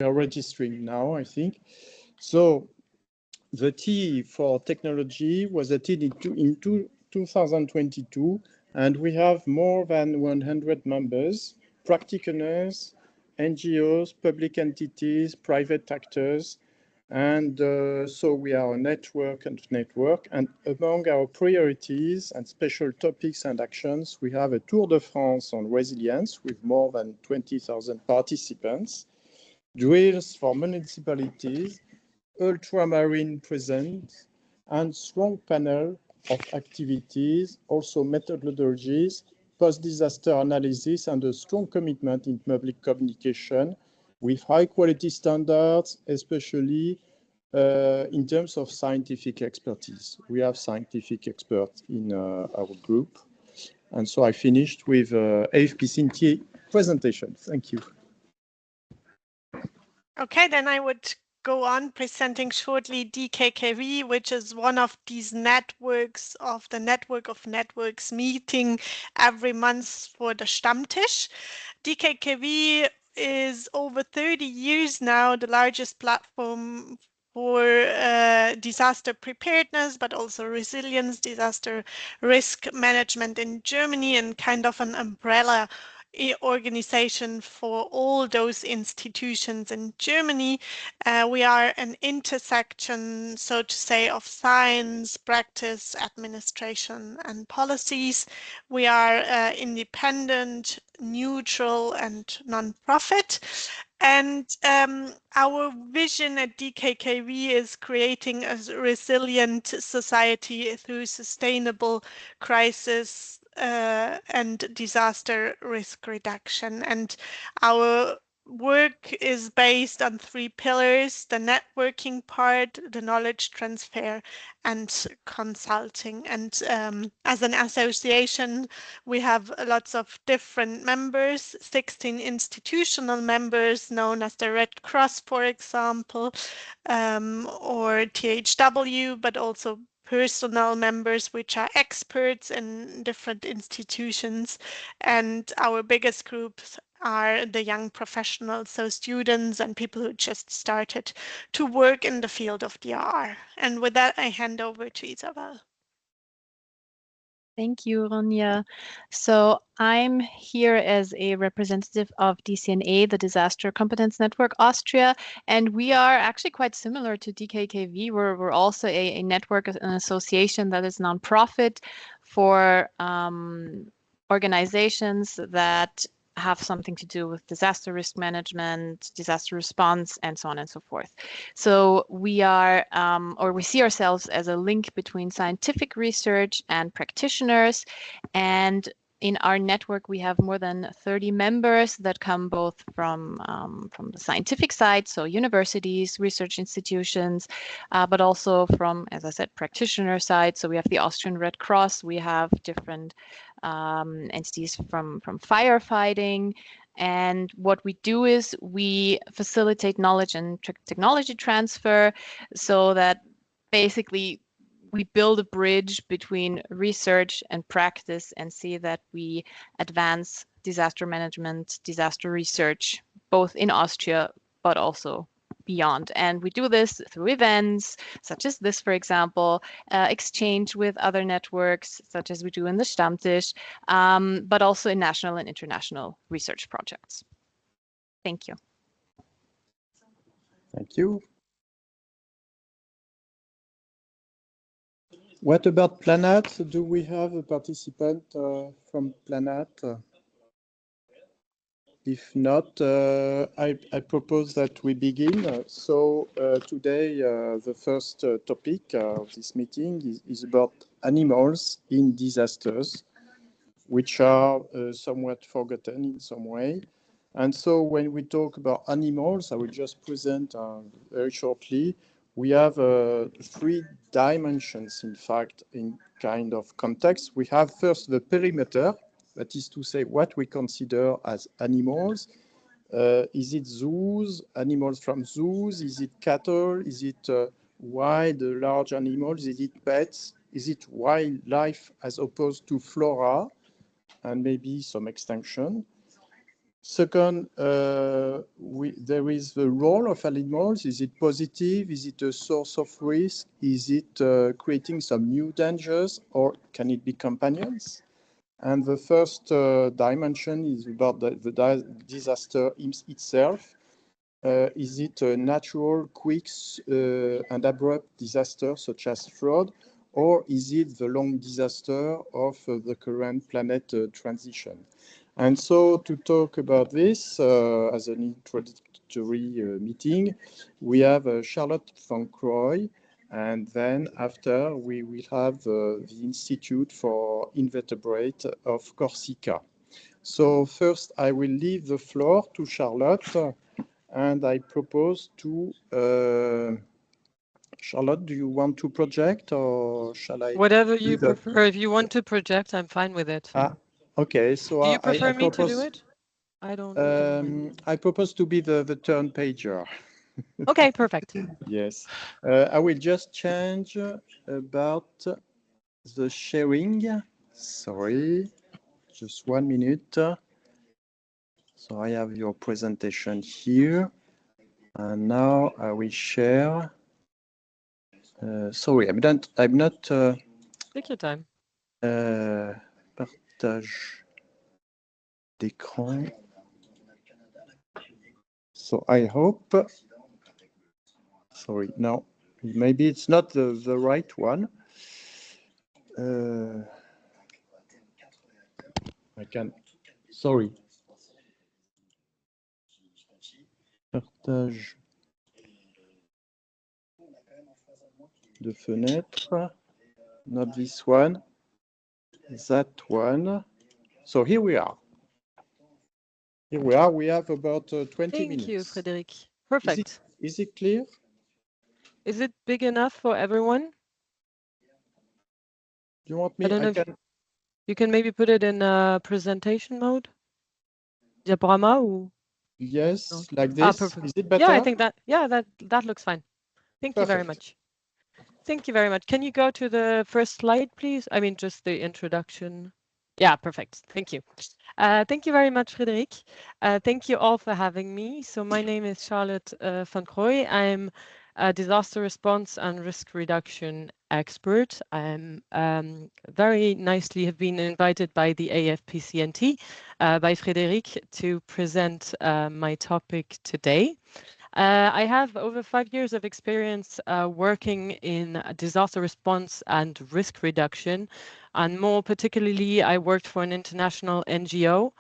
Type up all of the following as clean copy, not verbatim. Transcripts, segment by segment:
are registering now, I think. So the T for technology was added in 2022, and we have more than 100 members, practitioners, NGOs, public entities, private actors, and so we are a network. And among our priorities and special topics and actions, we have a Tour de France on resilience with more than 20,000 participants, drills for municipalities, ultramarine presence, and strong panel of activities, also methodologies, post-disaster analysis, and a strong commitment in public communication with high-quality standards, especially in terms of scientific expertise. We have scientific experts in our group. And so I finished with AFP Cynthia presentation. Thank you. Okay, then I would go on presenting shortly DKKV, which is one of these networks of the network of networks meeting every month for the Stammtisch. DKKV is over 30 years now the largest platform for disaster preparedness, but also resilience, disaster risk management in Germany, and kind of an umbrella organization for all those institutions in Germany. We are an intersection, so to say, of science, practice, administration, and policies. We are independent, neutral, and non-profit. And our vision at DKKV is creating a resilient society through sustainable crisis and disaster risk reduction. And our work is based on 3 pillars: the networking part, the knowledge transfer, and consulting. And as an association, we have lots of different members, 16 institutional members known as the Red Cross, for example, or THW, but also personal members which are experts in different institutions. And our biggest groups are the young professionals, so students and people who just started to work in the field of DR. And with that, I hand over to Isabel. Thank you, Ronja. So I'm here as a representative of DCNA, the Disaster Competence Network Austria, and we are actually quite similar to DKKV. We're also a network, an association that is nonprofit for organizations that have something to do with disaster risk management, disaster response, and so on and so forth. So we are, or we see ourselves as a link between scientific research and practitioners. And in our network, we have more than 30 members that come both from the scientific side, so universities, research institutions, but also from, as I said, practitioner side. So we have the Austrian Red Cross, we have different entities from firefighting. And what we do is we facilitate knowledge and technology transfer so that basically we build a bridge between research and practice and see that we advance disaster management, disaster research, both in Austria, but also beyond. And we do this through events such as this, for example, exchange with other networks such as we do in the Stammtisch, but also in national and international research projects. Thank you. Thank you. What about Planat? Do we have a participant from Planat? If not, I propose that we begin. So today, the first topic of this meeting is about animals in disasters, which are somewhat forgotten in some way. And so when we talk about animals, I will just present very shortly. We have 3 dimensions, in fact, in kind of context. We have first the perimeter, that is to say what we consider as animals. Is it zoos, animals from zoos? Is it cattle? Is it wild, large animals? Is it pets? Is it wildlife as opposed to flora and maybe some extinction? Second, there is the role of animals. Is it positive? Is it a source of risk? Is it creating some new dangers, or can it be companions? And the first dimension is about the disaster itself. Is it a natural, quick, and abrupt disaster such as flood, or is it the long disaster of the current planet transition? And so to talk about this as an introductory meeting, we have Charlotte van Croy, and then after we will have the Institute for Invertebrate of Corsica. So first I will leave the floor to Charlotte, and I propose to Charlotte, do you want to project or shall I? Whatever you prefer. If you want to project, I'm fine with it. Okay, so do you prefer I me propose, to do it? I don't. I propose to be the turn pager. Okay, perfect. Yes, I will just change about the sharing. Sorry, just 1 minute. So I have your presentation here, and now I will share. Sorry, I'm not. Take your time. Partage d'écran. So I hope. Sorry, no, maybe it's not the right one. I can. Sorry. Partage de fenêtre. Not this one. That one. So here we are. Here we are. We have about 20 minutes. Thank you, Frédéric. Perfect. Is it clear? Is it big enough for everyone? Do you want me? I don't know if you can maybe put it in presentation mode. Diaporama or? Yes, No. like this. Perfect. Is it better? Yeah, I think that looks fine. Thank you very much. Thank you very much. Can you go to the first slide, please? I mean, just the introduction. Yeah, perfect. Thank you. Thank you very much, Frédéric. Thank you all for having me. So my name is Charlotte van Croy. I'm a disaster response and risk reduction expert. I'm very nicely have been invited by the AFPCNT, by Frédéric, to present my topic today. I have over 5 years of experience working in disaster response and risk reduction. And more particularly, I worked for an international NGO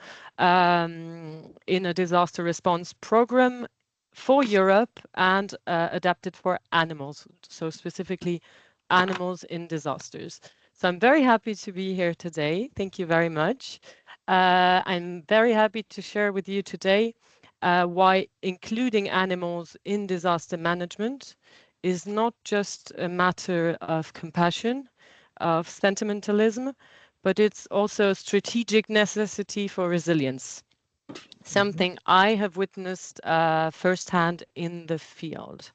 in a disaster response program for Europe and adapted for animals, so specifically animals in disasters. So I'm very happy to be here today. Thank you very much. I'm very happy to share with you today why including animals in disaster management is not just a matter of compassion, of sentimentalism, but it's also a strategic necessity for resilience. Something I have witnessed firsthand in the field.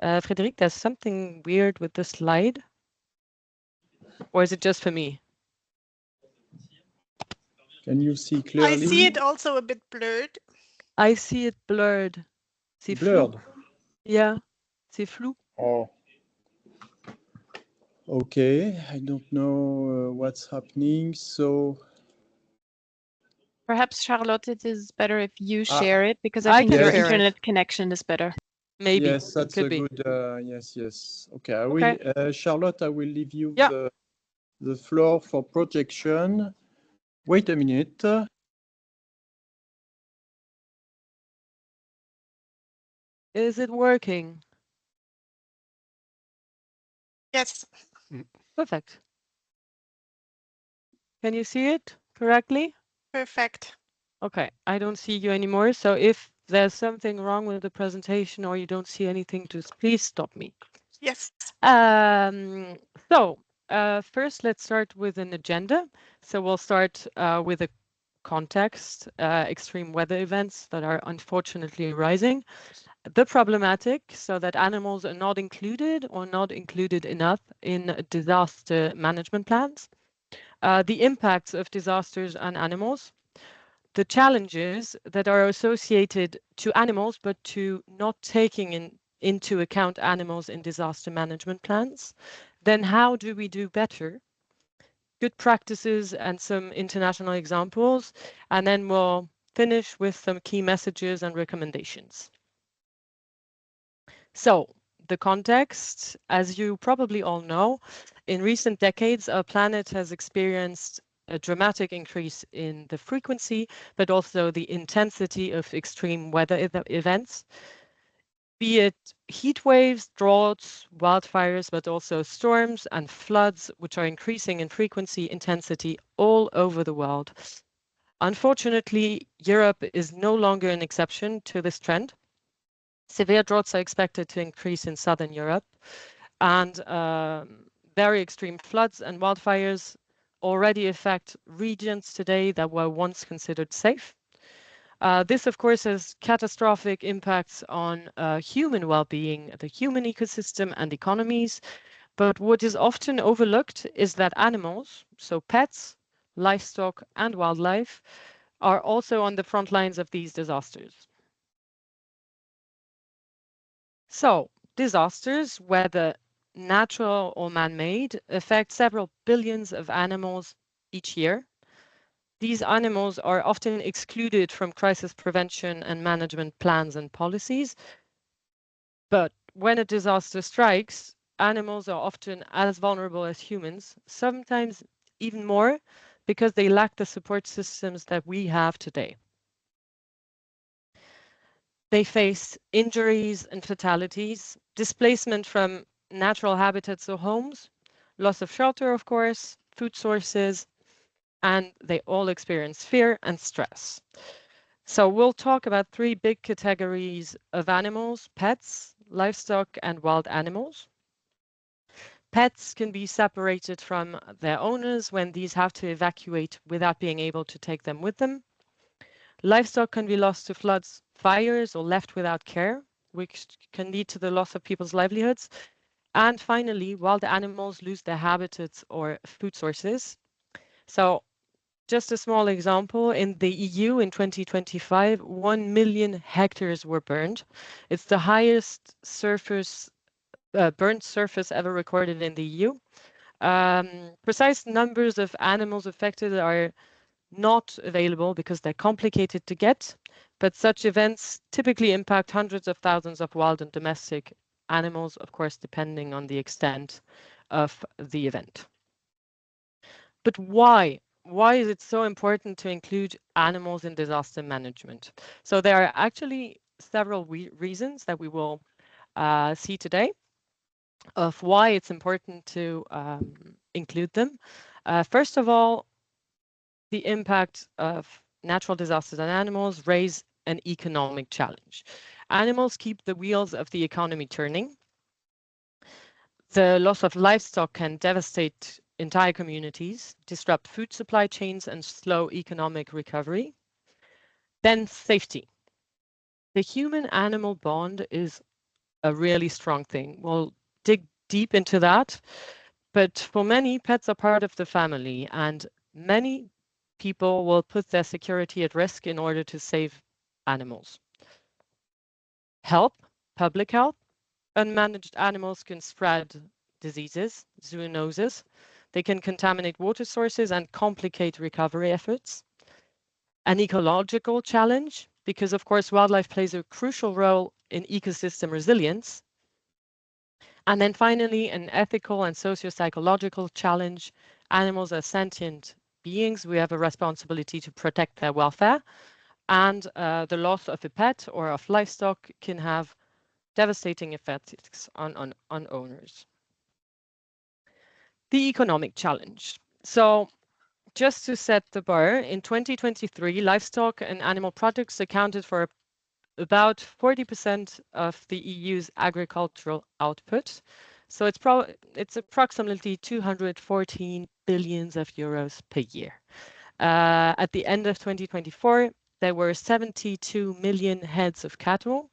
Frédéric, there's something weird with the slide. Or is it just for me? Can you see clearly? I see it also a bit blurred. I see it blurred. C'est blurred. Flou. Yeah, c'est flou. Oh. Okay, I don't know what's happening. So Perhaps, Charlotte, it is better if you share it, because I think can your share it. internet connection is better. Maybe. yes, that's Could a be. good. Yes. Okay, I will. Charlotte, I will leave you Yeah. the floor for projection. Wait a minute. Is it working? Yes. Perfect. Can you see it correctly? Perfect. Okay, I don't see you anymore. So if there's something wrong with the presentation or you don't see anything, just please stop me. Yes. So first, let's start with an agenda. So we'll start with a context, extreme weather events that are unfortunately rising, the problematic, so that animals are not included or not included enough in disaster management plans, the impacts of disasters on animals, the challenges that are associated to animals, but to not taking into account animals in disaster management plans, then how do we do better? Good practices and some international examples, and then we'll finish with some key messages and recommendations. So, the context, as you probably all know, in recent decades, our planet has experienced a dramatic increase in the frequency, but also the intensity of extreme weather events, be it heat waves, droughts, wildfires, but also storms and floods, which are increasing in frequency, intensity all over the world. Unfortunately, Europe is no longer an exception to this trend. Severe droughts are expected to increase in southern Europe, and very extreme floods and wildfires already affect regions today that were once considered safe. This, of course, has catastrophic impacts on human well-being, the human ecosystem and economies. But what is often overlooked is that animals, so pets, livestock, and wildlife, are also on the front lines of these disasters. So, disasters, whether natural or man-made, affect several billions of animals each year. These animals are often excluded from crisis prevention and management plans and policies. But when a disaster strikes, animals are often as vulnerable as humans, sometimes even more, because they lack the support systems that we have today. They face injuries and fatalities, displacement from natural habitats or homes, loss of shelter, of course, food sources, and they all experience fear and stress. So we'll talk about three big categories of animals: pets, livestock, and wild animals. Pets can be separated from their owners when these have to evacuate without being able to take them with them. Livestock can be lost to floods, fires, or left without care, which can lead to the loss of people's livelihoods. And finally, wild animals lose their habitats or food sources. So just a small example, in the EU in 2025, 1 million hectares were burned. It's the highest burnt surface ever recorded in the EU. Precise numbers of animals affected are not available because they're complicated to get, but such events typically impact hundreds of thousands of wild and domestic animals, of course, depending on the extent of the event. But why? Why is it so important to include animals in disaster management? So there are actually several reasons that we will see today of why it's important to include them. First of all, the impact of natural disasters on animals raise an economic challenge. Animals keep the wheels of the economy turning. The loss of livestock can devastate entire communities, disrupt food supply chains, and slow economic recovery. Then safety. The human-animal bond is a really strong thing. We'll dig deep into that, but for many, pets are part of the family, and many people will put their security at risk in order to save animals. Health, public health. Unmanaged animals can spread diseases, zoonoses. They can contaminate water sources and complicate recovery efforts. An ecological challenge, because of course wildlife plays a crucial role in ecosystem resilience. And then finally, an ethical and socio-psychological challenge. Animals are sentient beings. We have a responsibility to protect their welfare. And the loss of a pet or of livestock can have devastating effects on owners. The economic challenge. So just to set the bar, in 2023, livestock and animal products accounted for about 40% of the EU's agricultural output. So it's approximately 214 billions of euros per year. At the end of 2024, there were 72 million heads of cattle,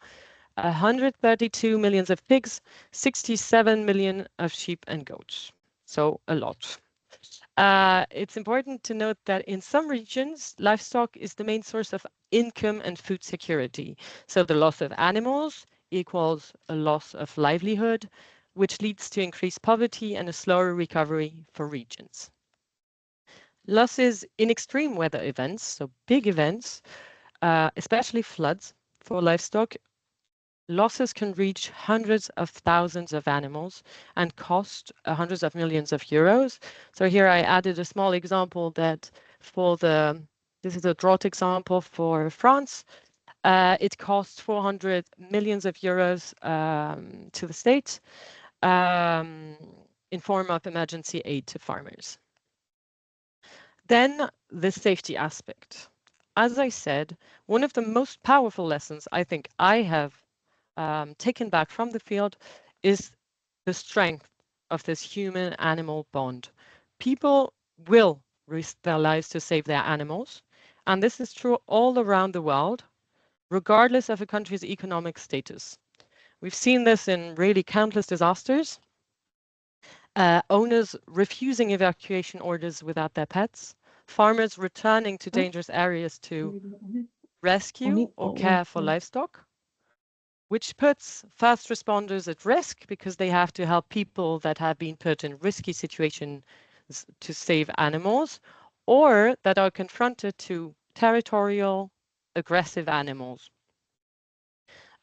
132 million of pigs, 67 million of sheep and goats. So a lot. It's important to note that in some regions, livestock is the main source of income and food security. So the loss of animals equals a loss of livelihood, which leads to increased poverty and a slower recovery for regions. Losses in extreme weather events, so big events, especially floods for livestock, losses can reach hundreds of thousands of animals and cost hundreds of millions of euros. So here I added a small example that this is a drought example for France. It costs 400 millions of euros to the state in form of emergency aid to farmers. Then the safety aspect. As I said, one of the most powerful lessons I think I have taken back from the field is the strength of this human-animal bond. People will risk their lives to save their animals, and this is true all around the world, regardless of a country's economic status. We've seen this in really countless disasters. Owners refusing evacuation orders without their pets, farmers returning to dangerous areas to rescue or care for livestock, which puts first responders at risk because they have to help people that have been put in risky situations to save animals, or that are confronted to territorial, aggressive animals.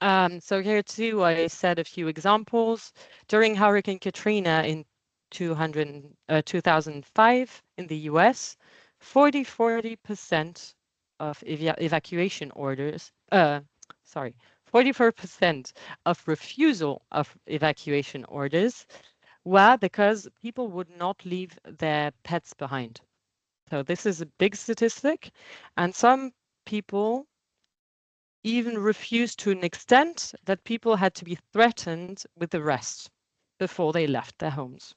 So here too, I said a few examples. During Hurricane Katrina in 2005 in the US, 40% of evacuation orders, 44% of refusal of evacuation orders were because people would not leave their pets behind. So this is a big statistic, and some people even refused to an extent that people had to be threatened with arrest before they left their homes.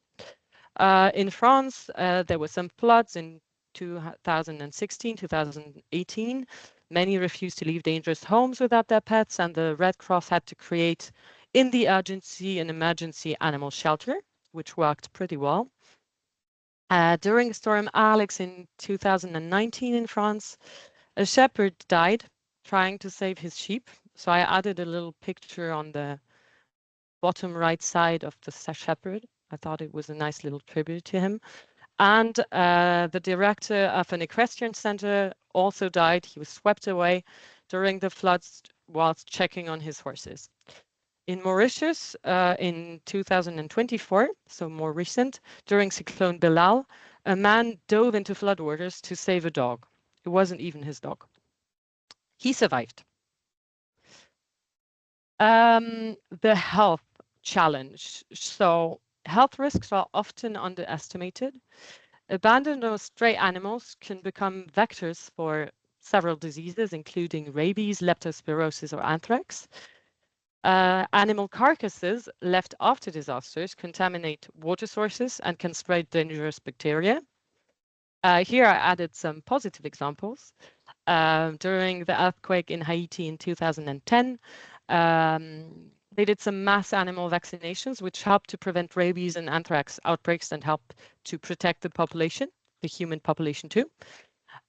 In France, there were some floods in 2016, 2018. Many refused to leave dangerous homes without their pets, and the Red Cross had to create, in the urgency, an emergency animal shelter, which worked pretty well. During Storm Alex in 2019 in France, a shepherd died trying to save his sheep. So I added a little picture on the bottom right side of the shepherd. I thought it was a nice little tribute to him. And the director of an equestrian center also died. He was swept away during the floods whilst checking on his horses. In Mauritius, in 2024, so more recent, during Cyclone Bilal, a man dove into floodwaters to save a dog. It wasn't even his dog. He survived. The health challenge. So health risks are often underestimated. Abandoned or stray animals can become vectors for several diseases, including rabies, leptospirosis, or anthrax. Animal carcasses left after disasters contaminate water sources and can spread dangerous bacteria. Here I added some positive examples. During the earthquake in Haiti in 2010, they did some mass animal vaccinations, which helped to prevent rabies and anthrax outbreaks and help to protect the population, the human population too.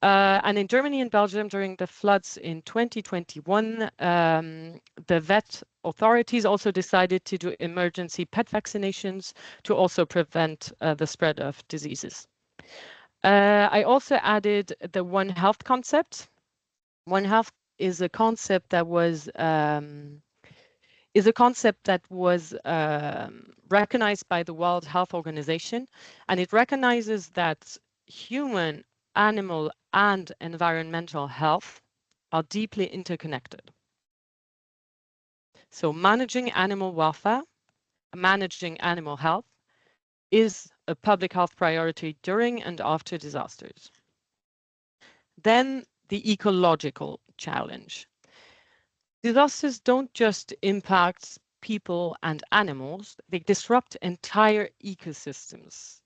And in Germany and Belgium during the floods in 2021, the vet authorities also decided to do emergency pet vaccinations to also prevent the spread of diseases. I also added the One Health concept. One Health is a concept that was recognized by the World Health Organization, and it recognizes that human, animal, and environmental health are deeply interconnected. So managing animal welfare, managing animal health is a public health priority during and after disasters. Then the ecological challenge. Disasters don't just impact people and animals, they disrupt entire ecosystems.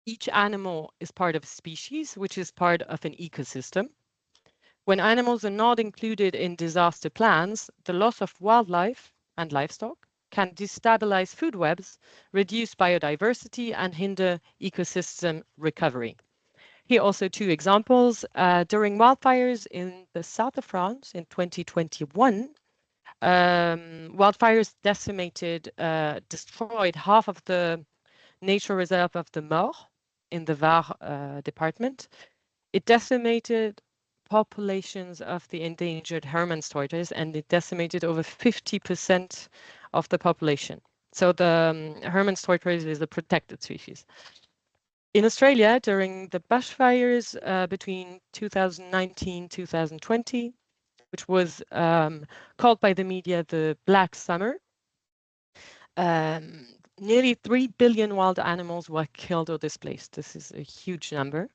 Each animal is part of a species, which is part of an ecosystem. When animals are not included in disaster plans, the loss of wildlife and livestock can destabilize food webs, reduce biodiversity, and hinder ecosystem recovery. Here are also two examples. During wildfires in the south of France in 2021, wildfires destroyed half of the nature reserve of the Mort in the Var department. It decimated populations of the endangered Hermann's tortoise, and it decimated over 50% of the population. So the Hermann's tortoise is a protected species. In Australia, during the bushfires between 2019-2020, which was called by the media the Black Summer, nearly 3 billion wild animals were killed or displaced. This is a huge number.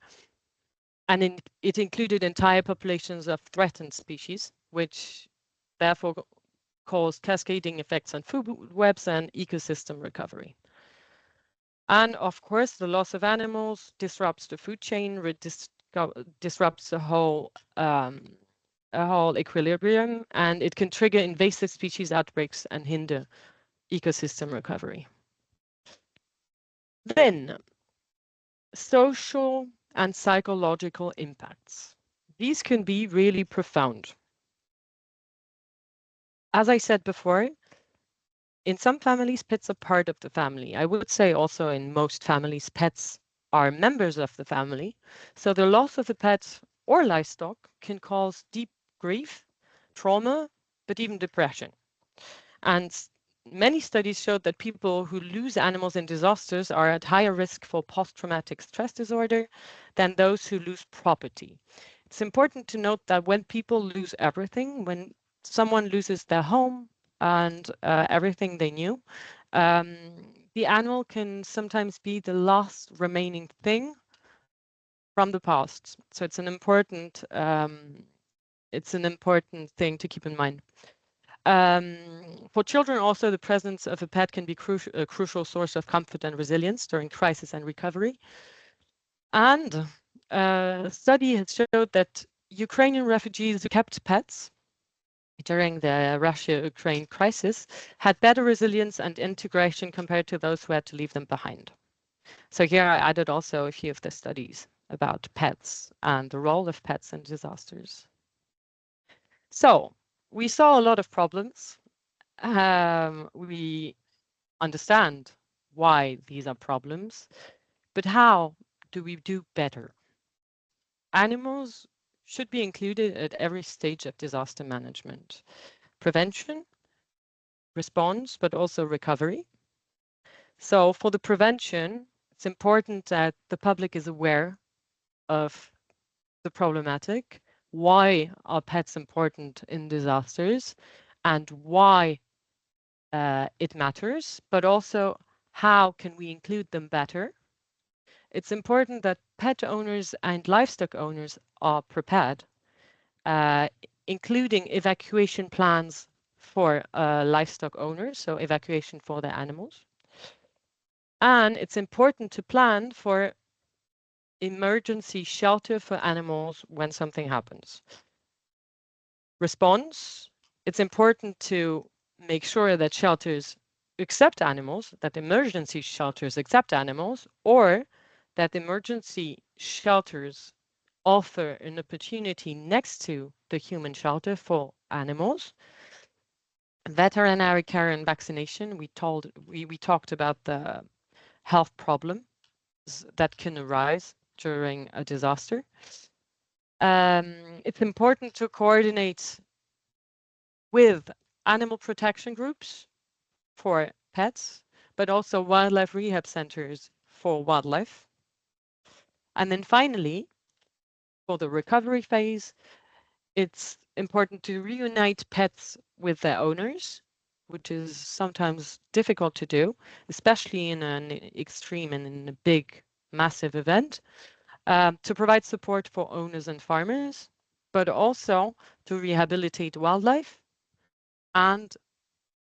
And it included entire populations of threatened species, which therefore caused cascading effects on food webs and ecosystem recovery. And of course, the loss of animals disrupts the food chain, disrupts the whole equilibrium, and it can trigger invasive species outbreaks and hinder ecosystem recovery. Then, social and psychological impacts. These can be really profound. As I said before, in some families, pets are part of the family. I would say also in most families, pets are members of the family. So the loss of a pet or livestock can cause deep grief, trauma, but even depression. And many studies showed that people who lose animals in disasters are at higher risk for post-traumatic stress disorder than those who lose property. It's important to note that when people lose everything, when someone loses their home and everything they knew, the animal can sometimes be the last remaining thing from the past. So it's an important thing to keep in mind. For children also, the presence of a pet can be a crucial source of comfort and resilience during crisis and recovery. And a study has showed that Ukrainian refugees who kept pets during the Russia-Ukraine crisis had better resilience and integration compared to those who had to leave them behind. So here I added also a few of the studies about pets and the role of pets in disasters. So we saw a lot of problems. We understand why these are problems, but how do we do better? Animals should be included at every stage of disaster management. Prevention, response, but also recovery. So for the prevention, it's important that the public is aware of the problematic, why are pets important in disasters, and why it matters, but also how can we include them better. It's important that pet owners and livestock owners are prepared, including evacuation plans for livestock owners, so evacuation for their animals. And it's important to plan for emergency shelter for animals when something happens. Response, it's important to make sure that shelters accept animals, that emergency shelters accept animals, or that emergency shelters offer an opportunity next to the human shelter for animals. Veterinary care and vaccination, we talked about the health problems that can arise during a disaster. It's important to coordinate with animal protection groups for pets, but also wildlife rehab centers for wildlife. And then finally, for the recovery phase, it's important to reunite pets with their owners, which is sometimes difficult to do, especially in an extreme and in a big, massive event, to provide support for owners and farmers, but also to rehabilitate wildlife, and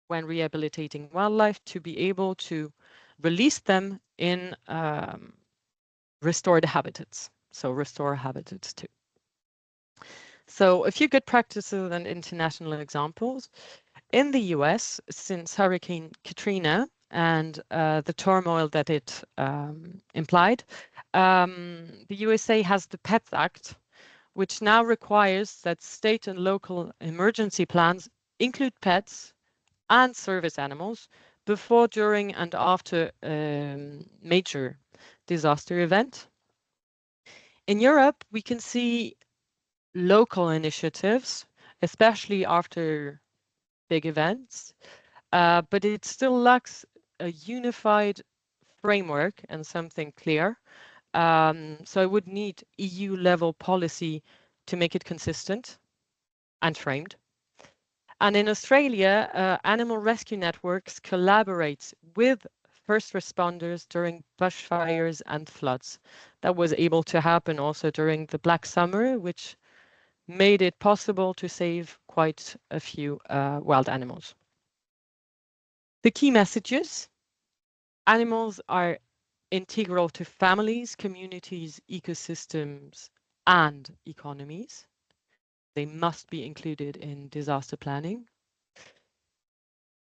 when rehabilitating wildlife, to be able to release them in restored habitats, so restore habitats too. So a few good practices and international examples. In the US, since Hurricane Katrina and the turmoil that it implied, the USA has the Pets Act, which now requires that state and local emergency plans include pets and service animals before, during, and after major disaster event. In Europe, we can see local initiatives, especially after big events, but it still lacks a unified framework and something clear. So I would need EU-level policy to make it consistent and framed. And in Australia, animal rescue networks collaborate with first responders during bushfires and floods. That was able to happen also during the Black Summer, which made it possible to save quite a few wild animals. The key messages: animals are integral to families, communities, ecosystems, and economies. They must be included in disaster planning.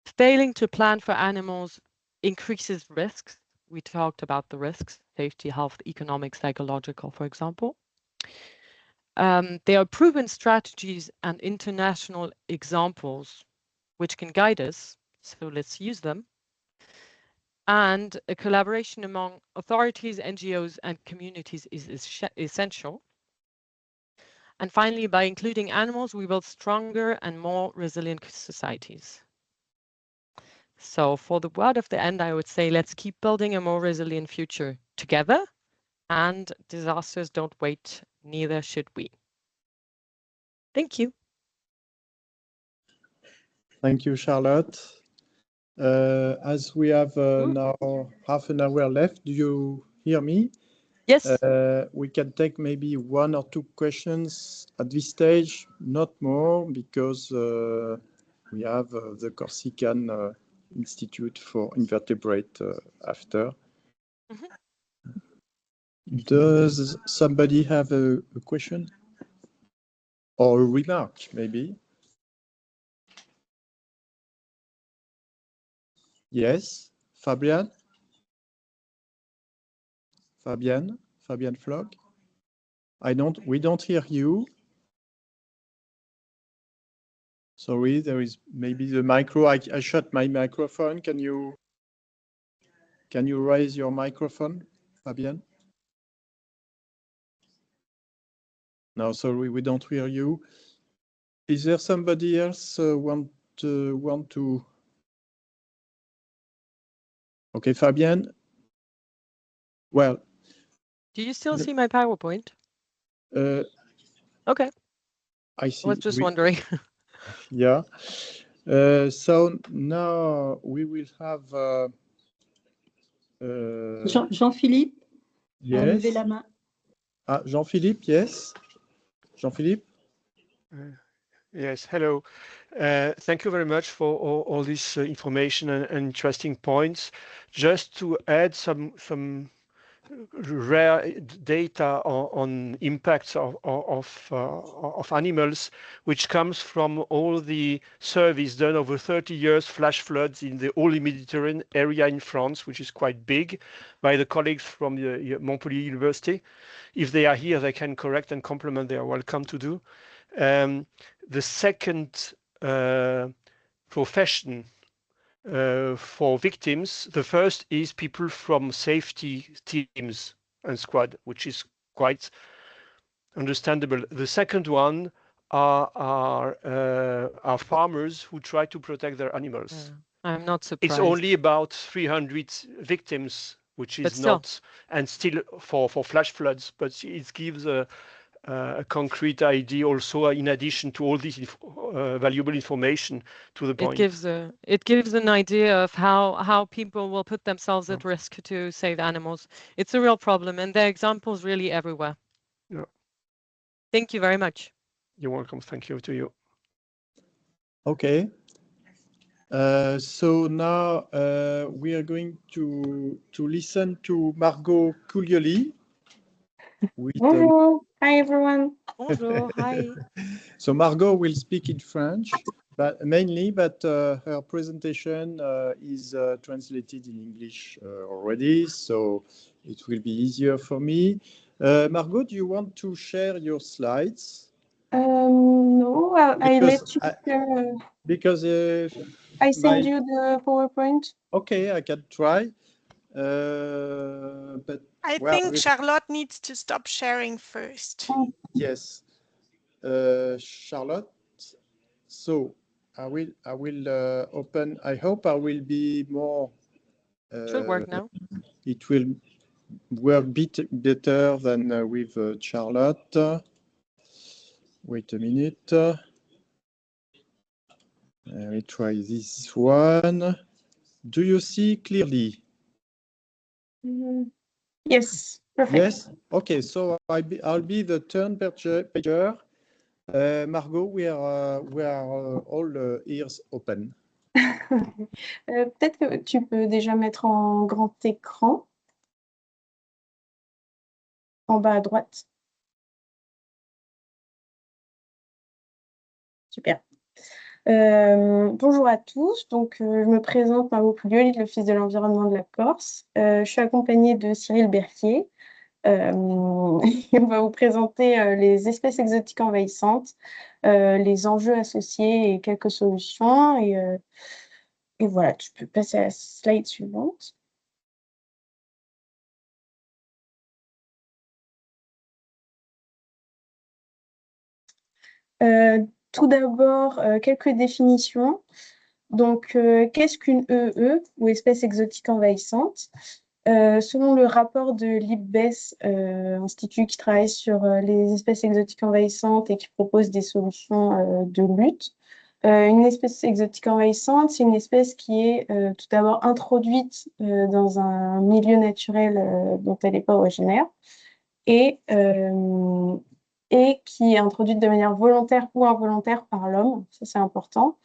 Failing to plan for animals increases risks. We talked about the risks: safety, health, economic, psychological, for example. There are proven strategies and international examples which can guide us, so let's use them. And a collaboration among authorities, NGOs, and communities is essential. And finally, by including animals, we build stronger and more resilient societies. So for the word of the end, I would say, let's keep building a more resilient future together, and disasters don't wait, neither should we. Thank you. Thank you, Charlotte. As we have now half an hour left, do you hear me? Yes. We can take maybe 1 or 2 questions at this stage, not more, because we have the Corsican Institute for Invertebrate after. Does somebody have a question or a remark, maybe? Yes, Fabian? Fabian Flog? We don't hear you. Sorry, there is maybe the micro. I shut my microphone. Can you raise your microphone, Fabian? No, sorry, we don't hear you. Is there somebody else want to? Okay, Fabian. Well, do you still see my PowerPoint? Okay. I see. I was just wondering. Yeah. So now we will have Jean-Philippe. Yes. Levez la main. Jean-Philippe, yes. Jean-Philippe. Yes, hello. Thank you very much for all this information and interesting points. Just to add some rare data on impacts of animals, which comes from all the surveys done over 30 years, flash floods in the whole Mediterranean area in France, which is quite big, by the colleagues from the Montpellier University. If they are here, they can correct and complement. They are welcome to do. The second profession for victims, the first is people from safety teams and squad, which is quite understandable. The second one are farmers who try to protect their animals. I'm not surprised. It's only about 300 victims, which is not, and still for flash floods, but it gives a concrete idea also, in addition to all this valuable information, to the point. It gives an idea of how people will put themselves at risk to save animals. It's a real problem, and there are examples really everywhere. Yeah. Thank you very much. You're welcome. Thank you to you. Okay. So now we are going to listen to Margot Cuglioli. Bonjour. Hi, everyone. Bonjour. Hi. So Margot will speak in French. but mainly, but her presentation is translated in English already, so it will be easier for me. Margot, do you want to share your slides? No, I let you share. Because I send you the PowerPoint. Okay, I can try. But I think Charlotte needs to stop sharing first. Yes, Charlotte. So I will open. I hope I will be more. Should work now. It will work better than with Charlotte. Wait a minute. Let me try this one. Do you see clearly? Yes, perfect. Yes. Okay. So I'll be the turn pager. Margot, we are all ears open. Peut-être que tu peux déjà mettre en grand écran, en bas à droite. Super. Bonjour à tous, donc je me présente, Margot Pouliol, l'Office de l'environnement de la Corse. Je suis accompagnée de Cyril Berquier. On va vous présenter les espèces exotiques envahissantes, les enjeux associés et quelques solutions. Et voilà, tu peux passer à la slide suivante. Tout d'abord, quelques définitions. Donc, qu'est-ce qu'une EE ou espèce exotique envahissante? Selon le rapport de l'IPBES, institut qui travaille sur les espèces exotiques envahissantes et qui propose des solutions de lutte, une espèce exotique envahissante, c'est une espèce qui est tout d'abord introduite dans un milieu naturel dont elle n'est pas originaire et qui est introduite de manière volontaire ou involontaire par l'homme, ça c'est important,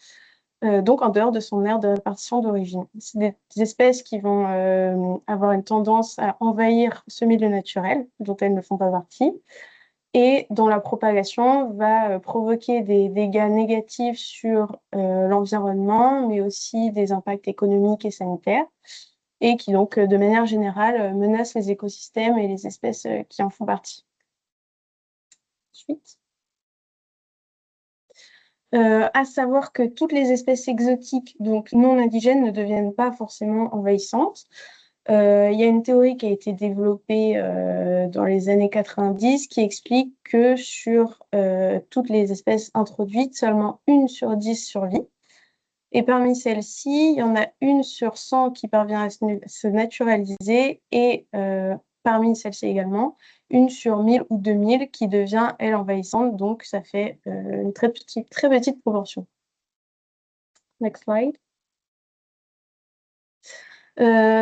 donc en dehors de son aire de répartition d'origine. C'est des espèces qui vont avoir une tendance à envahir ce milieu naturel dont elles ne font pas partie et dont la propagation va provoquer des dégâts négatifs sur l'environnement, mais aussi des impacts économiques et sanitaires, et qui donc, de manière générale, menacent les écosystèmes et les espèces qui en font partie. Ensuite. À savoir que toutes les espèces exotiques, donc non indigènes, ne deviennent pas forcément envahissantes. Il y a une théorie qui a été développée dans les années 90 qui explique que sur toutes les espèces introduites, seulement 1 sur 10 survit. Et parmi celles-ci, il y en a 1 sur 100 qui parvient à se naturaliser et parmi celles-ci également, 1 sur 1000 ou 2000 qui devient, elle, envahissante. Donc, ça fait une très petite proportion. Next slide.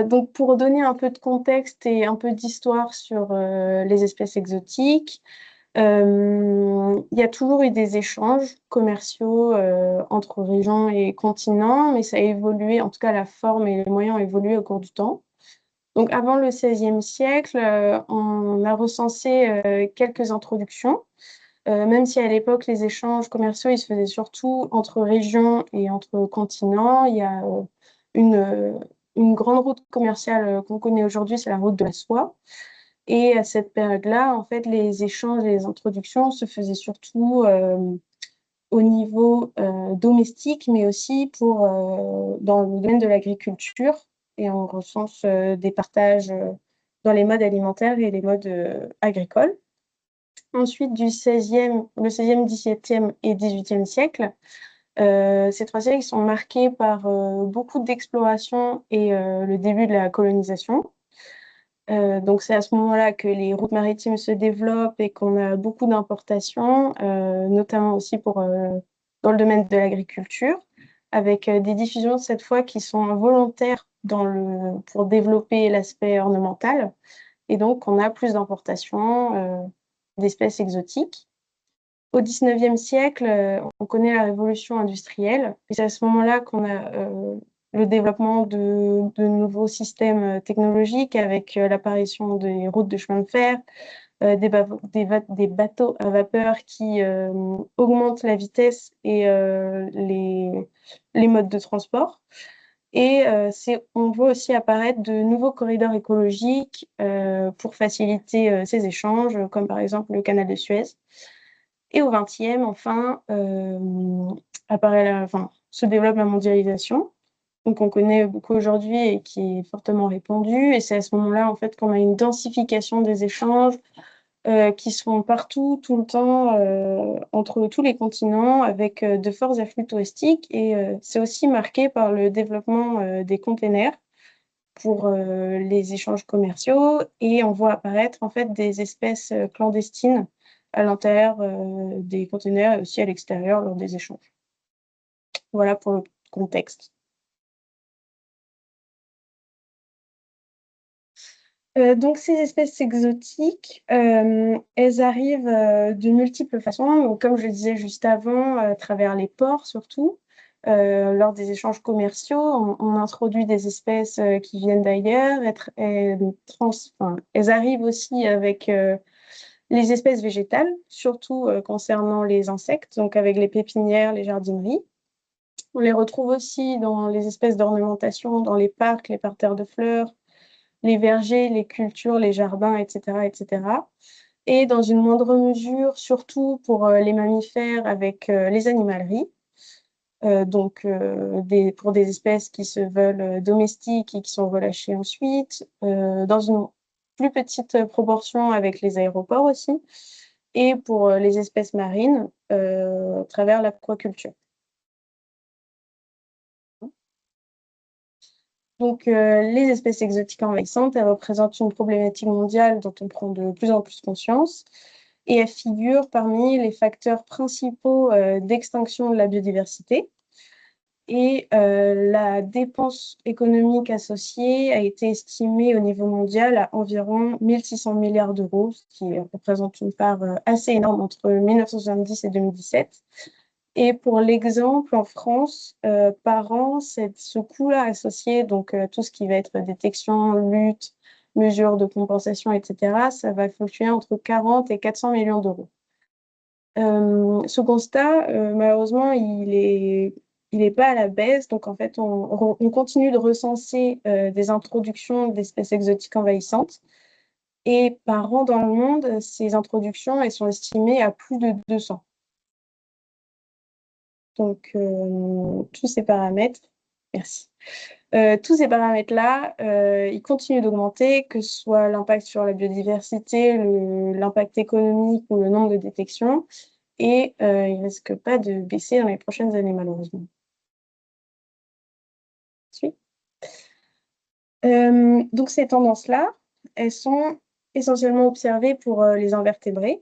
Donc, pour donner un peu de contexte et un peu d'histoire sur les espèces exotiques, il y a toujours eu des échanges commerciaux entre régions et continents, mais ça a évolué, en tout cas la forme et les moyens ont évolué au cours du temps. Donc, avant le XVIe siècle, on a recensé quelques introductions, même si à l'époque, les échanges commerciaux, ils se faisaient surtout entre régions et entre continents. Il y a une grande route commerciale qu'on connaît aujourd'hui, c'est la route de la soie. Et à cette période-là, en fait, les échanges et les introductions se faisaient surtout au niveau domestique, mais aussi dans le domaine de l'agriculture. Et on recense des partages dans les modes alimentaires et les modes agricoles. Ensuite, le 16e, XVIIe et XVIIIe siècle, ces 3 siècles sont marqués par beaucoup d'exploration et le début de la colonisation. Donc, c'est à ce moment-là que les routes maritimes se développent et qu'on a beaucoup d'importations, notamment aussi dans le domaine de l'agriculture, avec des diffusions cette fois qui sont volontaires pour développer l'aspect ornemental. Et donc, on a plus d'importations d'espèces exotiques. Au XIXe siècle, on connaît la révolution industrielle. Et c'est à ce moment-là qu'on a le développement de nouveaux systèmes technologiques avec l'apparition des routes de chemin de fer, des bateaux à vapeur qui augmentent la vitesse et les modes de transport. Et on voit aussi apparaître de nouveaux corridors écologiques pour faciliter ces échanges, comme par exemple le canal de Suez. Et au XXe, enfin, se développe la mondialisation, donc on connaît beaucoup aujourd'hui et qui est fortement répandue. Et c'est à ce moment-là, en fait, qu'on a une densification des échanges qui se font partout, tout le temps, entre tous les continents, avec de forts afflux touristiques. Et c'est aussi marqué par le développement des containers pour les échanges commerciaux. Et on voit apparaître, en fait, des espèces clandestines à l'intérieur des containers et aussi à l'extérieur lors des échanges. Voilà pour le contexte. Donc, ces espèces exotiques, elles arrivent de multiples façons. Donc, comme je le disais juste avant, à travers les ports surtout. Lors des échanges commerciaux, on introduit des espèces qui viennent d'ailleurs. Elles arrivent aussi avec les espèces végétales, surtout concernant les insectes, donc avec les pépinières, les jardineries. On les retrouve aussi dans les espèces d'ornementation, dans les parcs, les parterres de fleurs, les vergers, les cultures, les jardins, etc., etc. Et dans une moindre mesure, surtout pour les mammifères avec les animaleries. Pour des espèces qui se veulent domestiques et qui sont relâchées ensuite, dans une plus petite proportion avec les aéroports aussi, et pour les espèces marines à travers l'aquaculture. Donc, les espèces exotiques envahissantes, elles représentent une problématique mondiale dont on prend de plus en plus conscience, et elles figurent parmi les facteurs principaux d'extinction de la biodiversité. Et la dépense économique associée a été estimée au niveau mondial à environ 1600 milliards d'euros, ce qui représente une part assez énorme entre 1970 et 2017. Et pour l'exemple, en France, par an, ce coût-là associé, donc tout ce qui va être détection, lutte, mesures de compensation, etc., ça va fluctuer entre 40 et 400 millions d'euros. Ce constat, malheureusement, il n'est pas à la baisse. Donc, en fait, on continue de recenser des introductions d'espèces exotiques envahissantes. Et par an dans le monde, ces introductions, elles sont estimées à plus de 200. Donc, tous ces paramètres, merci. Tous ces paramètres-là, ils continuent d'augmenter, que ce soit l'impact sur la biodiversité, l'impact économique ou le nombre de détections. Et il ne risque pas de baisser dans les prochaines années, malheureusement. Donc, ces tendances-là, elles sont essentiellement observées pour les invertébrés,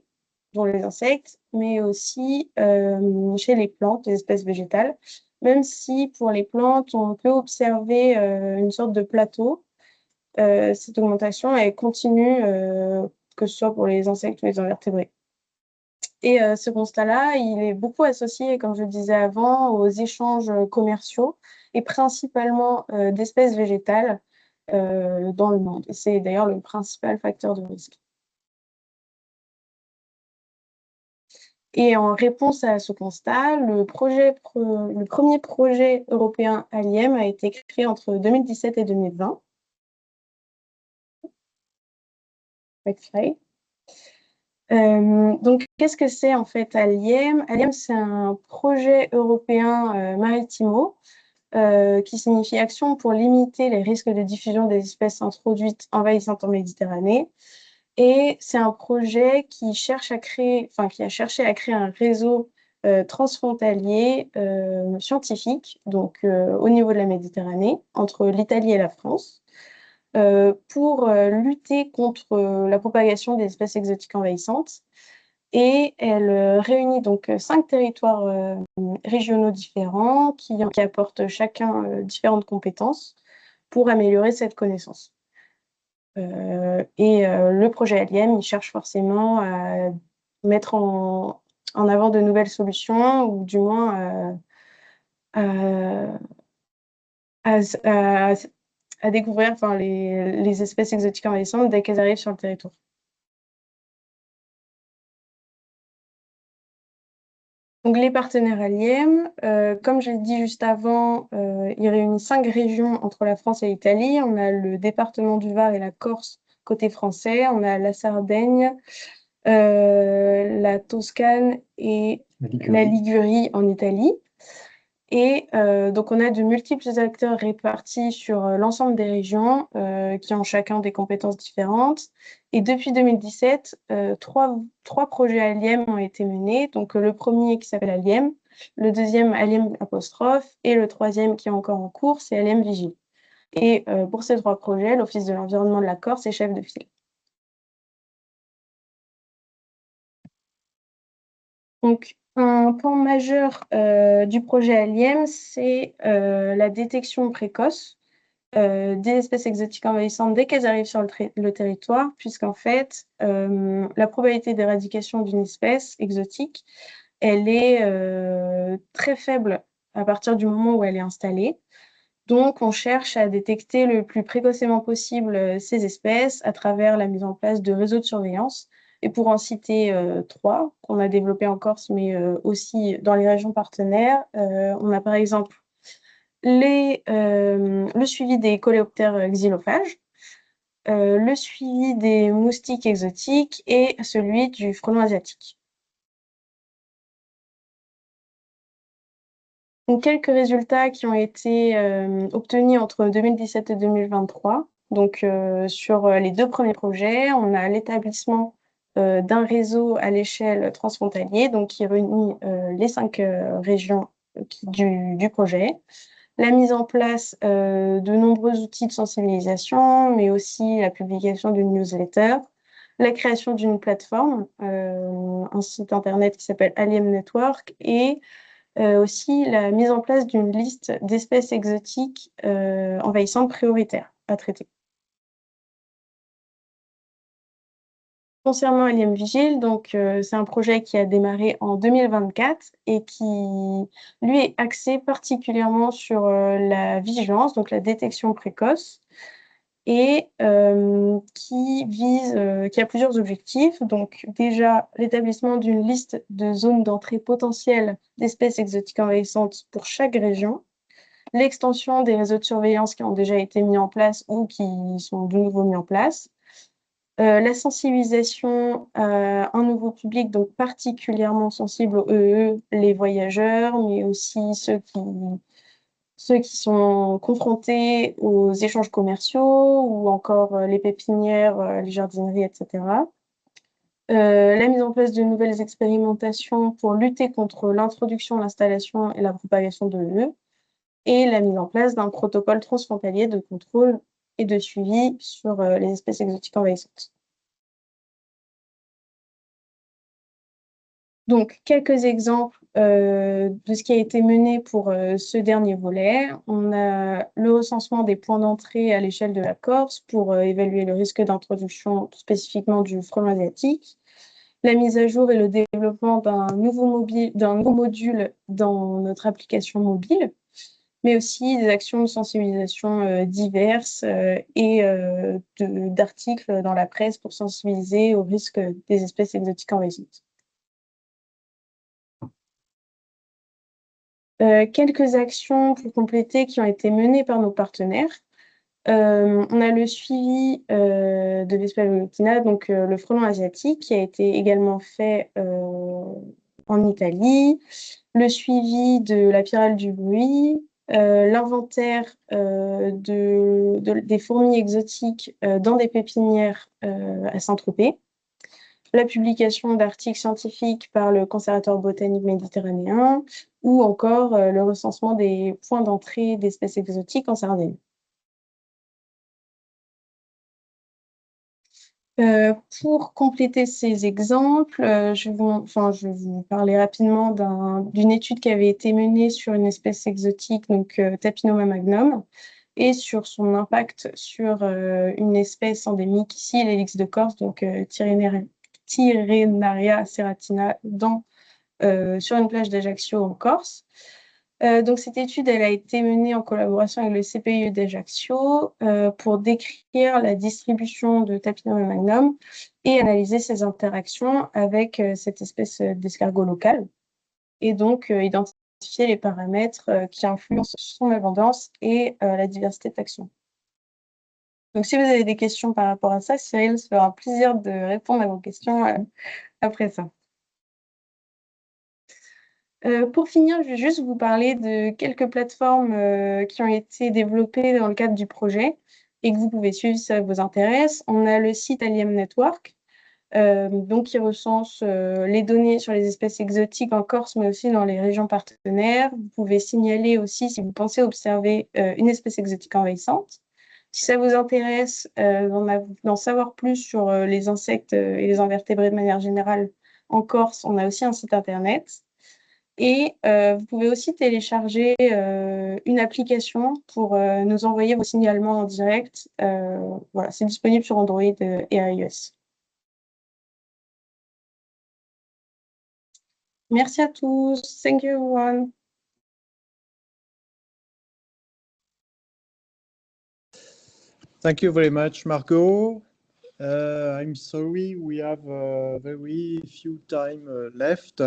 dont les insectes, mais aussi chez les plantes, les espèces végétales, même si pour les plantes, on peut observer une sorte de plateau. Cette augmentation, elle continue, que ce soit pour les insectes ou les invertébrés. Et ce constat-là, il est beaucoup associé, comme je le disais avant, aux échanges commerciaux et principalement d'espèces végétales dans le monde. Et c'est d'ailleurs le principal facteur de risque. Et en réponse à ce constat, le premier projet européen à l'IEM a été créé entre 2017 et 2020. Donc, qu'est-ce que c'est en fait ALIEM? ALIEM, c'est un projet européen maritimo qui signifie Action pour limiter les risques de diffusion des espèces introduites envahissantes en Méditerranée. Et c'est un projet qui a cherché à créer un réseau transfrontalier scientifique, donc au niveau de la Méditerranée, entre l'Italie et la France. Pour lutter contre la propagation des espèces exotiques envahissantes. Et elle réunit donc 5 territoires régionaux différents qui apportent chacun différentes compétences pour améliorer cette connaissance. Le projet ALIEM, il cherche forcément à mettre en avant de nouvelles solutions ou du moins à découvrir les espèces exotiques envahissantes dès qu'elles arrivent sur le territoire. Donc, les partenaires à l'IEM, comme je l'ai dit juste avant, ils réunissent 5 régions entre la France et l'Italie. On a le département du Var et la Corse côté français. On a la Sardaigne, la Toscane et la Ligurie en Italie. Et donc, on a de multiples acteurs répartis sur l'ensemble des régions qui ont chacun des compétences différentes. Et depuis 2017, trois projets ALIEM ont été menés. Donc, le premier qui s'appelle ALIEM, le deuxième ALIEM apostrophe et le troisième qui est encore en cours, c'est ALIEM Vigile. Et pour ces 3 projets, l'Office de l'environnement de la Corse est chef de file. Donc, un point majeur du projet ALIEM, c'est la détection précoce des espèces exotiques envahissantes dès qu'elles arrivent sur le territoire, puisqu'en fait, la probabilité d'éradication d'une espèce exotique, elle est très faible à partir du moment où elle est installée. Donc, on cherche à détecter le plus précocement possible ces espèces à travers la mise en place de réseaux de surveillance. Et pour en citer 3 qu'on a développés en Corse, mais aussi dans les régions partenaires, on a par exemple le suivi des coléoptères xylophages, le suivi des moustiques exotiques et celui du frelon asiatique. Donc, quelques résultats qui ont été obtenus entre 2017 et 2023. Donc, sur les 2 premiers projets, on a l'établissement d'un réseau à l'échelle transfrontalier, donc qui réunit les 5 régions du projet. La mise en place de nombreux outils de sensibilisation, mais aussi la publication d'une newsletter, la création d'une plateforme, un site internet qui s'appelle Alien Network, et aussi la mise en place d'une liste d'espèces exotiques envahissantes prioritaires à traiter. Concernant Alien Vigile, donc c'est un projet qui a démarré en 2024 et qui, lui, est axé particulièrement sur la vigilance, donc la détection précoce, et qui a plusieurs objectifs. Donc déjà, l'établissement d'une liste de zones d'entrée potentielles d'espèces exotiques envahissantes pour chaque région, l'extension des réseaux de surveillance qui ont déjà été mis en place ou qui sont de nouveau mis en place, la sensibilisation à un nouveau public, donc particulièrement sensible aux EE, les voyageurs, mais aussi ceux qui sont confrontés aux échanges commerciaux ou encore les pépinières, les jardineries, etc. La mise en place de nouvelles expérimentations pour lutter contre l'introduction, l'installation et la propagation de l'EE, et la mise en place d'un protocole transfrontalier de contrôle et de suivi sur les espèces exotiques envahissantes. Donc, quelques exemples de ce qui a été mené pour ce dernier volet. On a le recensement des points d'entrée à l'échelle de la Corse pour évaluer le risque d'introduction spécifiquement du frelon asiatique, la mise à jour et le développement d'un nouveau module dans notre application mobile, mais aussi des actions de sensibilisation diverses et d'articles dans la presse pour sensibiliser au risque des espèces exotiques envahissantes. Quelques actions pour compléter qui ont été menées par nos partenaires. On a le suivi de Vespa donc le frelon asiatique, qui a été également fait en Italie, le suivi de la pyrale du bruit, l'inventaire des fourmis exotiques dans des pépinières à Saint-Tropez, la publication d'articles scientifiques par le Conservatoire botanique méditerranéen ou encore le recensement des points d'entrée d'espèces exotiques en Sardaigne. Pour compléter ces exemples, je vais vous parler rapidement d'une étude qui avait été menée sur une espèce exotique, donc Tapinoma magnum, et sur son impact sur une espèce endémique ici, l'hélix de Corse, donc Tyrrhenaria serratina, sur une plage d'Ajaccio en Corse. Donc, cette étude, elle a été menée en collaboration avec le CPIE d'Ajaccio pour décrire la distribution de Tapinoma magnum et analyser ses interactions avec cette espèce d'escargot local. et donc identifier les paramètres qui influencent son abondance et la diversité de taxons. Donc, si vous avez des questions par rapport à ça, Cyril se fera plaisir de répondre à vos questions après ça. Pour finir, je vais juste vous parler de quelques plateformes qui ont été développées dans le cadre du projet et que vous pouvez suivre si ça vous intéresse. On a le site Aliem Network, donc qui recense les données sur les espèces exotiques en Corse, mais aussi dans les régions partenaires. Vous pouvez signaler aussi si vous pensez observer une espèce exotique envahissante. Si ça vous intéresse d'en savoir plus sur les insectes et les invertébrés de manière générale en Corse, on a aussi un site internet. Et vous pouvez aussi télécharger une application pour nous envoyer vos signalements en direct. Voilà, c'est disponible sur Android et iOS. Merci à tous. Thank you, everyone. Thank you very much, Margot. I'm sorry, we have very few time left,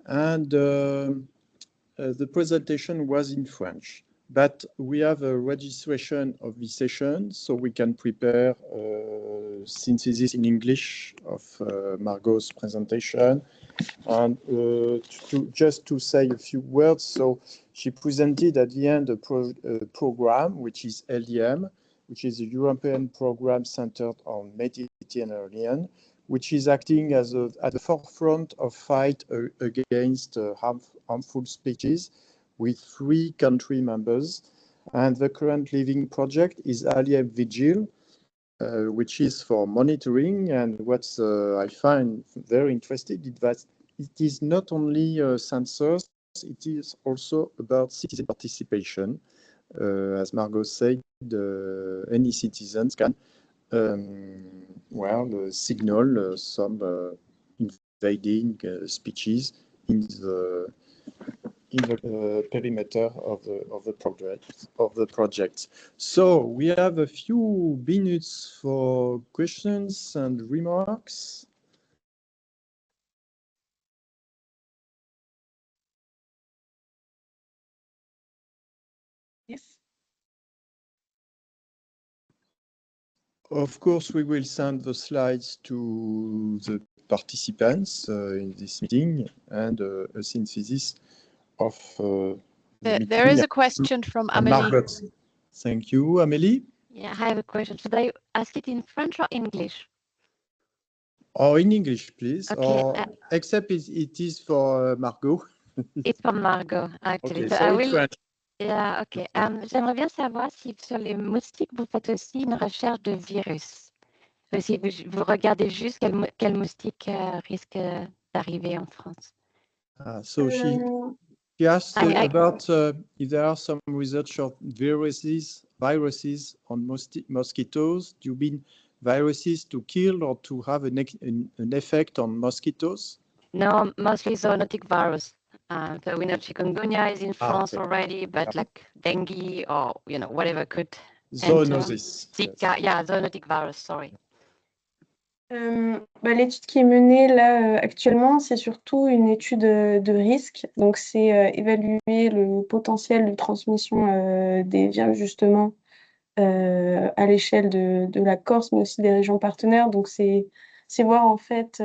and the presentation was in French, but we have a registration of this session, so we can prepare synthesis in English of Margot's presentation. And just to say a few words, so she presented at the end a program, which is LDM, which is a European program centered on Mediterranean, which is acting as at the forefront of fight against harmful species with 3 country members. And the current living project is Aliem Vigil, which is for monitoring. And what I find very interesting is that it is not only sensors, it is also about citizen participation. As Margot said, any citizens can signal some invading species in the perimeter of the project. So we have a few minutes for questions and remarks. Yes. Of course, we will send the slides to the participants in this meeting and a synthesis of there is a question from Amélie. Margot. Thank you, Amélie. Yeah, I have a question. Should I ask it in French or English? Or in English, please. Okay, Or except it is for Margot. It's for Margot, actually. Okay, So so I in will. French. Yeah, okay. J'aimerais bien savoir si sur les moustiques, vous faites aussi une recherche de virus. Si vous regardez juste quel moustique risque d'arriver en France. So she asked about if there are some research of viruses on mosquitoes. Do you mean viruses to kill or to have an effect on mosquitoes? No, mostly zoonotic virus. So we know chikungunya is in France already, but like dengue or whatever could. Zoonosis. Zika, yes. zoonotic virus. Sorry. L'étude qui est menée là actuellement, c'est surtout une étude de risque. Donc, c'est évaluer le potentiel de transmission des virus justement à l'échelle de la Corse, mais aussi des régions partenaires. Donc, c'est voir en fait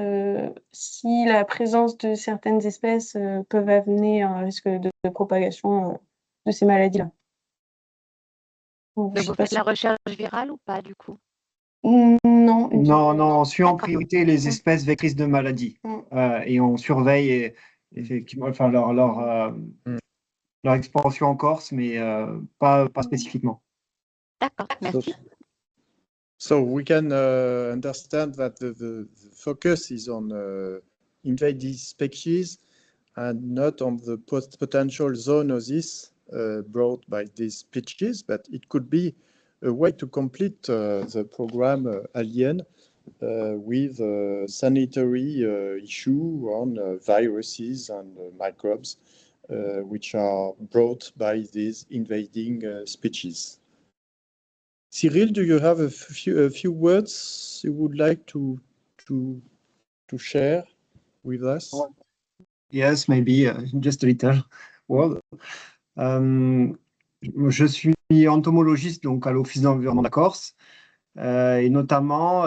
si la présence de certaines espèces peuvent amener un risque de propagation de ces maladies-là. Donc, vous faites la recherche virale ou pas du coup? Non. Non, on suit en priorité les espèces vectrices de maladies et on surveille effectivement leur expansion en Corse, mais pas spécifiquement. D'accord, merci. So we can understand that the focus is on invasive species and not on the potential zoonosis brought by these species, but it could be a way to complete the program Alien with a sanitary issue on viruses and microbes which are brought by these invading species. Cyril, do you have a few words you would like to share with us? Yes, maybe just a little word. Je suis entomologiste donc à l'Office d'environnement de la Corse et notamment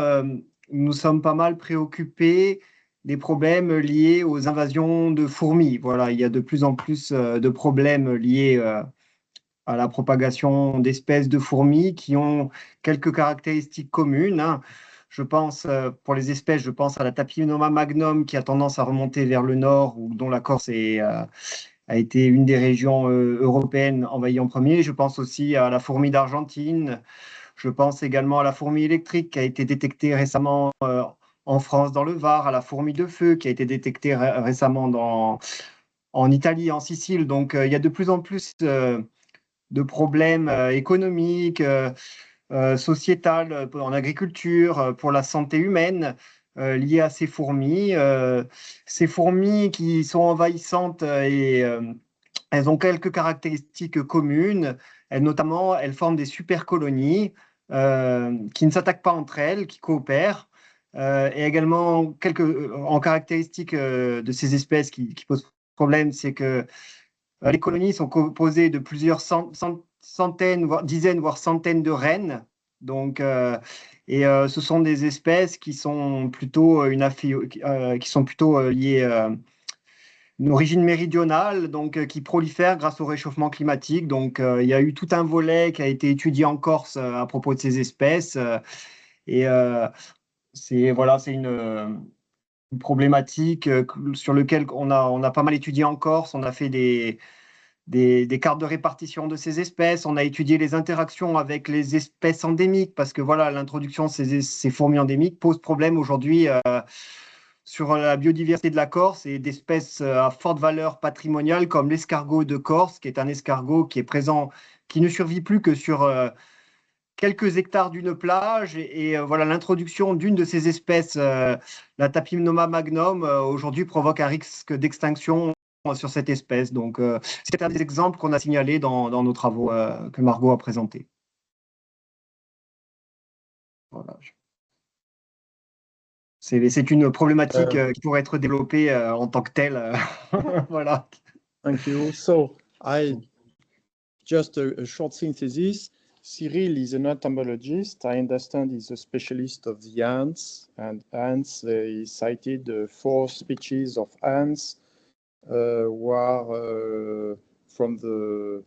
nous sommes pas mal préoccupés des problèmes liés aux invasions de fourmis. Voilà, il y a de plus en plus de problèmes liés à la propagation d'espèces de fourmis qui ont quelques caractéristiques communes, hein. Je pense, pour les espèces, je pense à la Tapinoma magnum qui a tendance à remonter vers le nord, ou dont la Corse a été une des régions européennes envahies en premier. Je pense aussi à la fourmi d'Argentine. Je pense également à la fourmi électrique qui a été détectée récemment en France dans le Var, à la fourmi de feu qui a été détectée récemment en Italie, en Sicile. Donc, il y a de plus en plus de problèmes économiques, sociétales, en agriculture, pour la santé humaine, liés à ces fourmis. Ces fourmis qui sont envahissantes et elles ont quelques caractéristiques communes. Notamment, elles forment des super colonies qui ne s'attaquent pas entre elles, qui coopèrent. Et également, en caractéristiques de ces espèces qui posent problème, c'est que les colonies sont composées de plusieurs centaines, voire dizaines, voire centaines de reines. Donc, ce sont des espèces qui sont plutôt liées une origine méridionale, donc qui prolifèrent grâce au réchauffement climatique. Donc, il y a eu tout un volet qui a été étudié en Corse à propos de ces espèces. C'est une problématique sur laquelle on a pas mal étudié en Corse. On a fait des cartes de répartition de ces espèces. On a étudié les interactions avec les espèces endémiques parce que voilà, l'introduction de ces fourmis endémiques pose problème aujourd'hui sur la biodiversité de la Corse et d'espèces à forte valeur patrimoniale comme l'escargot de Corse, qui est un escargot qui est présent, qui ne survit plus que sur quelques hectares d'une plage. Voilà, l'introduction d'une de ces espèces, la Tapinoma magnum, aujourd'hui provoque un risque d'extinction sur cette espèce. Donc, c'est un des exemples qu'on a signalé dans nos travaux que Margot a présentés. Voilà. C'est une problématique qui pourrait être développée en tant que telle. Voilà. Thank you. So, just a short synthesis. Cyril is an entomologist. I understand he's a specialist of the ants, and ants, he cited 4 species of ants who are from the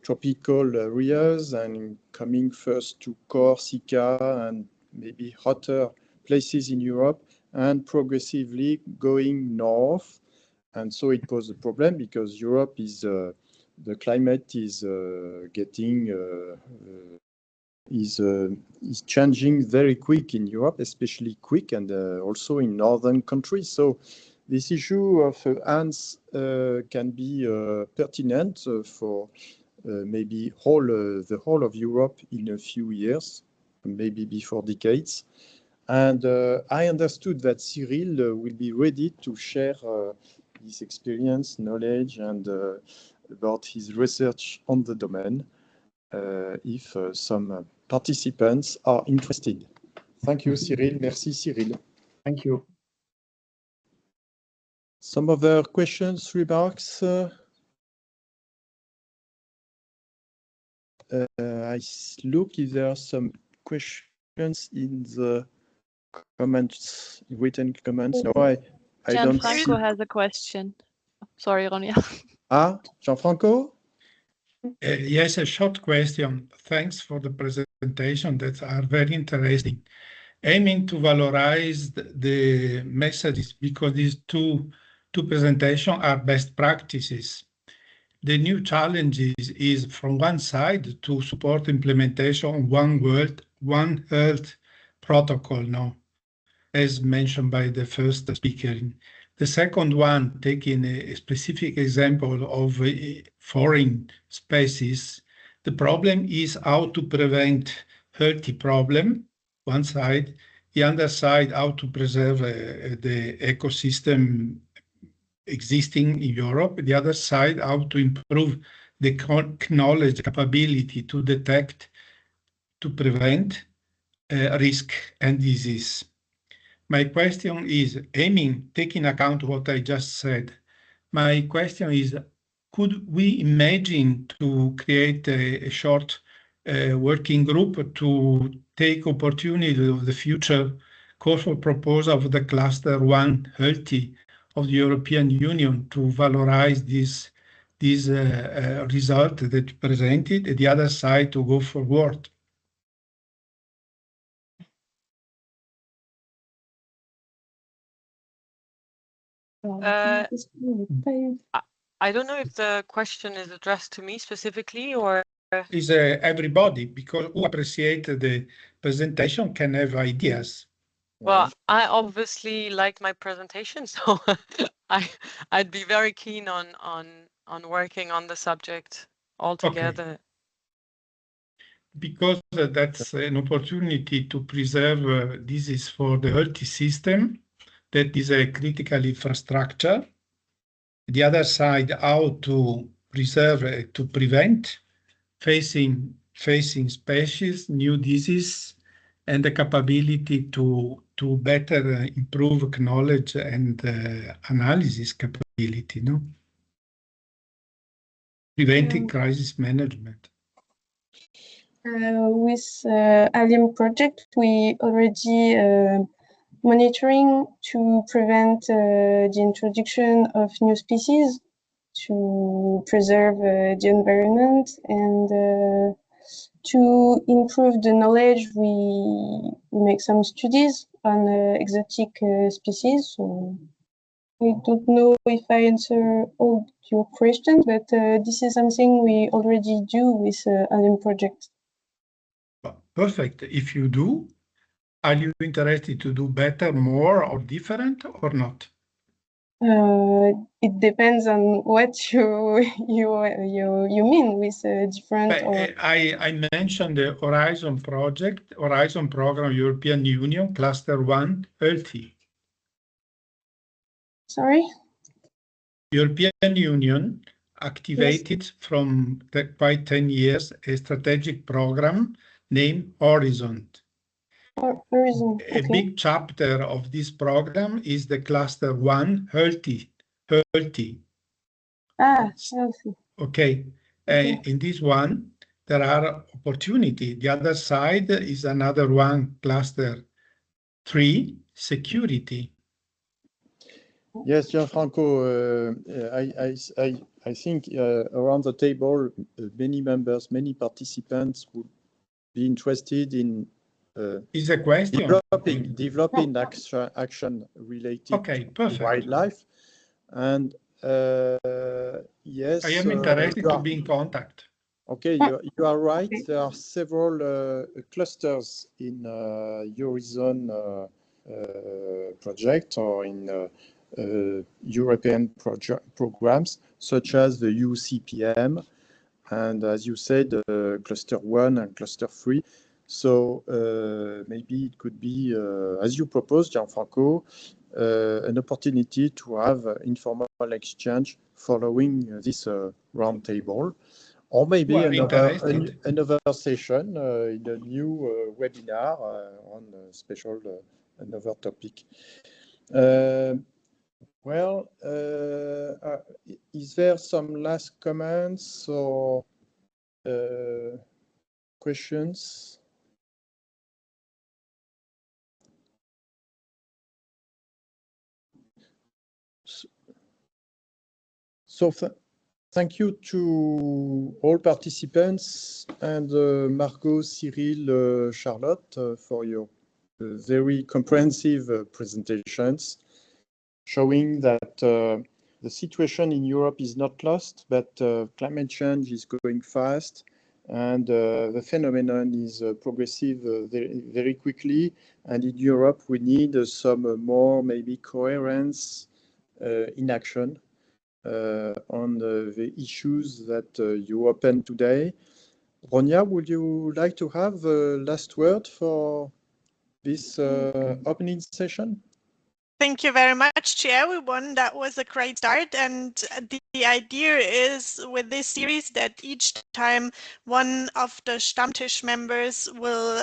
tropical areas and coming first to Corsica and maybe hotter places in Europe and progressively going north. And so it poses a problem because Europe is the climate is is changing very quick in Europe, especially quick, and also in northern countries. So this issue of ants can be pertinent for maybe the whole of Europe in a few years, maybe before decades. And I understood that Cyril will be ready to share his experience, knowledge, and about his research on the domain if some participants are interested. Thank you, Cyril. Merci, Cyril. Thank you. Some other questions, remarks? I look if there are some questions in the comments, written comments. No, I don't see. Gianfranco has a question. Sorry, Ronia. Gianfranco? Yes, a short question. Thanks for the presentation that are very interesting. Aiming to valorize the messages because these two presentations are best practices. The new challenges is from one side to support implementation of One World, One Health protocol now, as mentioned by the first speaker. The second one, taking a specific example of foreign species, the problem is how to prevent healthy problem, one side, the other side, how to preserve the ecosystem existing in Europe, the other side, how to improve the knowledge capability to detect, to prevent risk and disease. My question is, taking account what I just said, my question is, could we imagine to create a short working group to take opportunity of the future call for proposal of the cluster 1 healthy of the European Union to valorize this result that you presented, and the other side to go forward? I don't know if the question is addressed to me specifically or is everybody, because who appreciate the presentation can have ideas. well, I obviously liked my presentation, so I'd be very keen on working on the subject altogether. Okay. Because that's an opportunity to preserve this is for the healthy system, that is a critical infrastructure. The other side, how to preserve, to prevent facing species, new disease, and the capability to better improve knowledge and analysis capability, no? Preventing crisis management. With Allium project, we already monitoring to prevent the introduction of new species, to preserve the environment, and to improve the knowledge. We make some studies on exotic species. So I don't know if I answer all your questions, but this is something we already do with Allium project. Perfect. If you do, are you interested to do better, more, or different, or not? It depends on what you mean with different. I mentioned the Horizon project, Horizon program, European Union, Cluster 1, healthy. Sorry? European Union activated from quite 10 years a strategic program named Horizon. Horizon. A big chapter of this program is the Cluster 1, healthy. Ah, healthy. Okay. In this one, there are opportunity. The other side is another one, Cluster 3, security. Yes, Gianfranco, I think around the table, many members, many participants would be interested in is a question developing action related to wildlife. And yes, I am interested to be in contact. Okay, you are right. There are several clusters in Horizon project or in European programs, such as the UCPM, and as you said, Cluster 1 and Cluster 3. So maybe it could be, as you proposed, Gianfranco, an opportunity to have informal exchange following this roundtable, or maybe another session in a new webinar on a special another topic. Well, is there some last comments or questions? So thank you to all participants and Margot, Cyril, Charlotte for your very comprehensive presentations, showing that the situation in Europe is not lost, but climate change is going fast, and the phenomenon is progressive very quickly. And in Europe, we need some more maybe coherence in action on the issues that you opened today. Ronia, would you like to have the last word for this opening session? Thank you very much to everyone. That was a great start. And the idea is with this series that each time one of the Stammtisch members will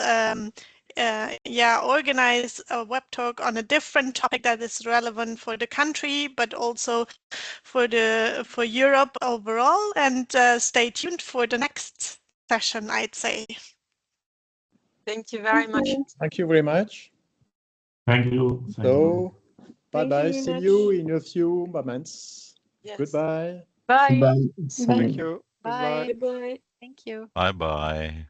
organize a web talk on a different topic that is relevant for the country, but also for Europe overall. And stay tuned for the next session, I'd say. Thank you very much. Thank you very much. Thank you. So, bye-bye. Thank you See very you in a few moments. Yes. Goodbye. Bye. Goodbye. Thank you. Bye. Goodbye. Bye. Thank you. Bye bye.